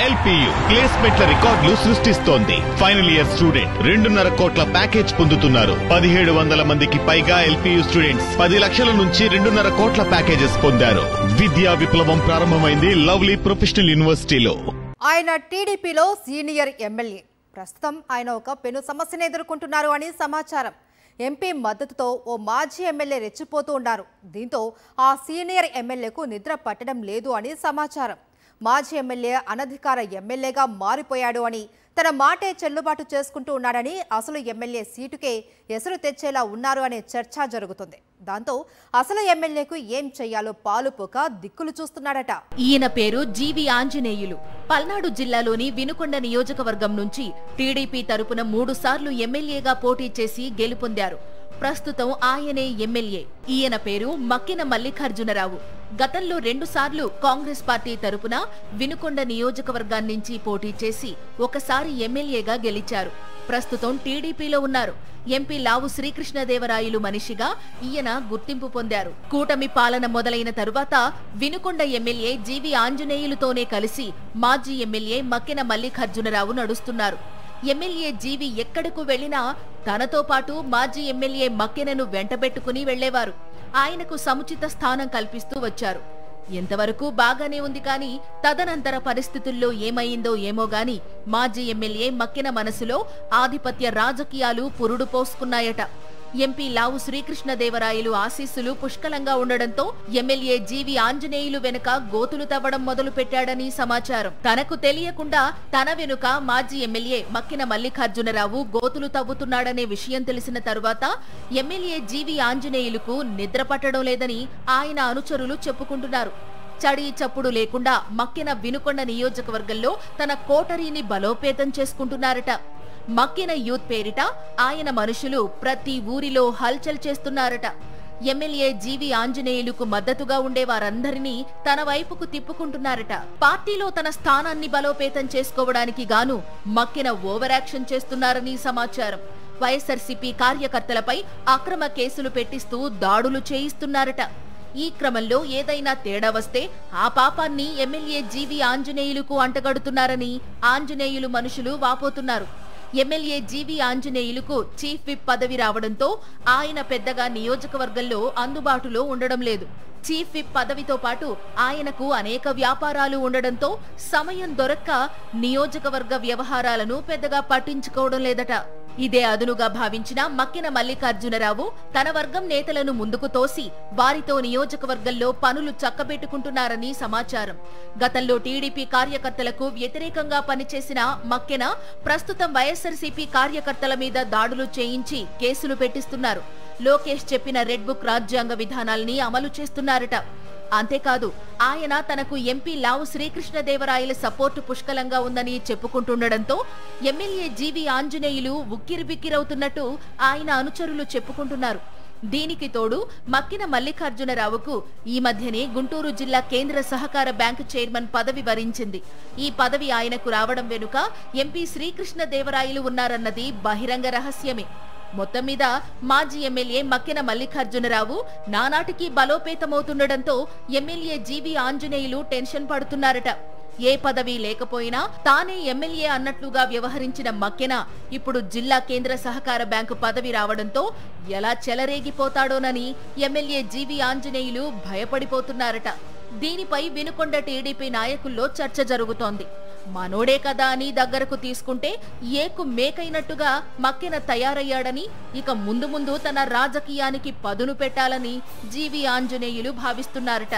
LPU ప్లేస్మెంట్ల రికార్డులు సృష్టిస్తోంది. Final year student 2.5 కోట్ల ప్యాకేజ్ పొందుతున్నారు. 1700 మందికి పైగా ఎల్పీయూ స్టూడెంట్స్ 10 లక్షల నుంచి 2.5 కోట్ల ప్యాకేజెస్ పొందారు. విద్యా విప్లవం ప్రారంభమైంది లవ్లీ ప్రొఫెషనల్ యూనివర్సిటీలో. ఆయన టీడీపీలో సీనియర్ ఎమ్మెల్యే. ప్రస్తుతం ఆయన ఒక పెను సమస్యను ఎదుర్కొంటున్నారు అని సమాచారం. ఎంపీ మద్దతుతో ఓ మాజీ ఎమ్మెల్యే రెచ్చిపోతూ ఉన్నారు. దీంతో ఆ సీనియర్ ఎమ్మెల్యేకు నిద్ర పట్టడం లేదు అని సమాచారం. మాజీ ఎమ్మెల్యే అనధికార ఎమ్మెల్యేగా మారిపోయాడు అని, తన మాటే చెల్లుబాటు చేసుకుంటూ ఉన్నాడని, అసలు ఎమ్మెల్యే సీటుకే ఎసరు తెచ్చేలా ఉన్నారు అనే చర్చ జరుగుతుంది. దాంతో అసలు ఎమ్మెల్యేకు ఏం చెయ్యాలో పాలుపోక దిక్కులు చూస్తున్నాడట. ఈయన పేరు జీవి ఆంజనేయులు. పల్నాడు జిల్లాలోని వినుకొండ నియోజకవర్గం నుంచి టీడీపీ తరపున 3 సార్లు ఎమ్మెల్యేగా పోటీ చేసి గెలుపొందారు. ప్రస్తుతం ఆయనే ఎమ్మెల్యే. ఈయన పేరు మక్కిన మల్లికార్జునరావు. గతంలో 2 సార్లు కాంగ్రెస్ పార్టీ తరపున వినుకొండ నియోజకవర్గాన్నించి పోటీ చేసి ఒకసారి ఎమ్మెల్యేగా గెలిచారు. ప్రస్తుతం టీడీపీలో ఉన్నారు. ఎంపీ లావు శ్రీకృష్ణదేవరాయలు మనిషిగా ఈయన గుర్తింపు పొందారు. కూటమి పాలన మొదలైన తరువాత వినుకొండ ఎమ్మెల్యే జీవి ఆంజనేయులతోనే కలిసి మాజీ ఎమ్మెల్యే మక్కిన మల్లికార్జునరావు నడుస్తున్నారు. ఎమ్మెల్యే జీవి ఎక్కడకు వెళ్లినా తనతో పాటు మాజీ ఎమ్మెల్యే మక్కెనను వెంటబెట్టుకుని వెళ్లేవారు. ఆయనకు సముచిత స్థానం కల్పిస్తూ వచ్చారు. ఎంతవరకు బాగానే ఉంది కానీ తదనంతర పరిస్థితుల్లో ఏమైందో ఏమో గాని మాజీ ఎమ్మెల్యే మక్కెన మనసులో ఆధిపత్య రాజకీయాలు పురుడు పోసుకున్నాయట. ఎంపీ లావు శ్రీకృష్ణదేవరాయలు ఆశీస్సులు పుష్కలంగా ఉండడంతో ఎమ్మెల్యే జీవి ఆంజనేయులు వెనుక గోతులు తవ్వడం మొదలు పెట్టాడని సమాచారం. తనకు తెలియకుండా తన వెనుక మాజీ ఎమ్మెల్యే మక్కిన మల్లికార్జునరావు గోతులు తవ్వుతున్నాడనే విషయం తెలిసిన తరువాత ఎమ్మెల్యే జీవి ఆంజనేయులకు నిద్ర పట్టడం లేదని ఆయన అనుచరులు చెప్పుకుంటున్నారు. చడి చప్పుడు లేకుండా మక్కిన వినుకొండ నియోజకవర్గంలో తన కోటరీని బలోపేతం చేసుకుంటున్నారట. మక్కిన యూత్ పేరిట ఆయన మనుషులు ప్రతి ఊరిలో హల్చల్ చేస్తున్నారట. ఎమ్మెల్యే జీవి ఆంజనేయులకు మద్దతుగా ఉండే వారందరినీ తన వైపుకు తిప్పుకుంటున్నారట. పార్టీలో తన స్థానాన్ని బలోపేతం చేసుకోవడానికి గాను మక్కిన ఓవర్ యాక్షన్ చేస్తున్నారని సమాచారం. వైఎస్ఆర్సీపీ కార్యకర్తలపై అక్రమ కేసులు పెట్టిస్తూ దాడులు చేయిస్తున్నారట. ఈ క్రమంలో ఏదైనా తేడా వస్తే ఆ పాపాన్ని ఎమ్మెల్యే జీవి ఆంజనేయులకు అంటగడుతున్నారని ఆంజనేయులు మనుషులు వాపోతున్నారు. ఎమ్మెల్యే జీవి ఆంజనేయులకు చీఫ్ విప్ పదవి రావడంతో ఆయన పెద్దగా నియోజకవర్గంలో అందుబాటులో ఉండడం లేదు. చీఫ్ విప్ పదవితో పాటు ఆయనకు అనేక వ్యాపారాలు ఉండడంతో సమయం దొరక్క నియోజకవర్గ వ్యవహారాలను పెద్దగా పట్టించుకోవడం లేదట. ఇదే అదునుగా భావించిన మక్కిన మల్లికార్జునరావు తన వర్గం నేతలను ముందుకు తోసి వారితో నియోజకవర్గంలో పనులు చక్కబెట్టుకుంటున్నారని సమాచారం. గతంలో టీడీపీ కార్యకర్తలకు వ్యతిరేకంగా పనిచేసిన మక్కిన ప్రస్తుతం వైఎస్ఆర్సీపీ కార్యకర్తల మీద దాడులు చేయించి కేసులు పెట్టిస్తున్నారు. లోకేష్ చెప్పిన రెడ్ బుక్ రాజ్యాంగ విధానాల్ని అమలు చేస్తున్నారట. అంతేకాదు ఆయన తనకు ఎంపీ లావు శ్రీకృష్ణదేవరాయల సపోర్టు పుష్కలంగా ఉందని చెప్పుకుంటుండడంతో ఎమ్మెల్యే జీవి ఆంజనేయులు ఉక్కిరిబిక్కిరవుతున్నట్టు ఆయన అనుచరులు చెప్పుకుంటున్నారు. దీనికి తోడు మక్కిన మల్లికార్జునరావుకు ఈ మధ్యనే గుంటూరు జిల్లా కేంద్ర సహకార బ్యాంకు చైర్మన్ పదవి వరించింది. ఈ పదవి ఆయనకు రావడం వెనుక ఎంపీ శ్రీకృష్ణదేవరాయలు ఉన్నారన్నది బహిరంగ రహస్యమే. మొత్తం మీద మాజీ ఎమ్మెల్యే మక్కిన మల్లికార్జునరావు నానాటికి బలోపేతమవుతుండడంతో ఎమ్మెల్యే జీవి ఆంజనేయులు టెన్షన్ పడుతున్నారట. ఏ పదవి లేకపోయినా తానే ఎమ్మెల్యే అన్నట్లుగా వ్యవహరించిన మక్కెన ఇప్పుడు జిల్లా కేంద్ర సహకార బ్యాంకు పదవి రావడంతో ఎలా చెలరేగిపోతాడోనని ఎమ్మెల్యే జీవి ఆంజనేయులు భయపడిపోతున్నారట. దీనిపై వినుకొండ టీడీపీ నాయకుల్లో చర్చ జరుగుతోంది. మనోడే కదా అని దగ్గరకు తీసుకుంటే ఏకు మేకైనట్టుగా మక్కెన తయారయ్యాడని, ఇక ముందు ముందు తన రాజకీయానికి పదును పెట్టాలని జీవి ఆంజనేయులు భావిస్తున్నారట.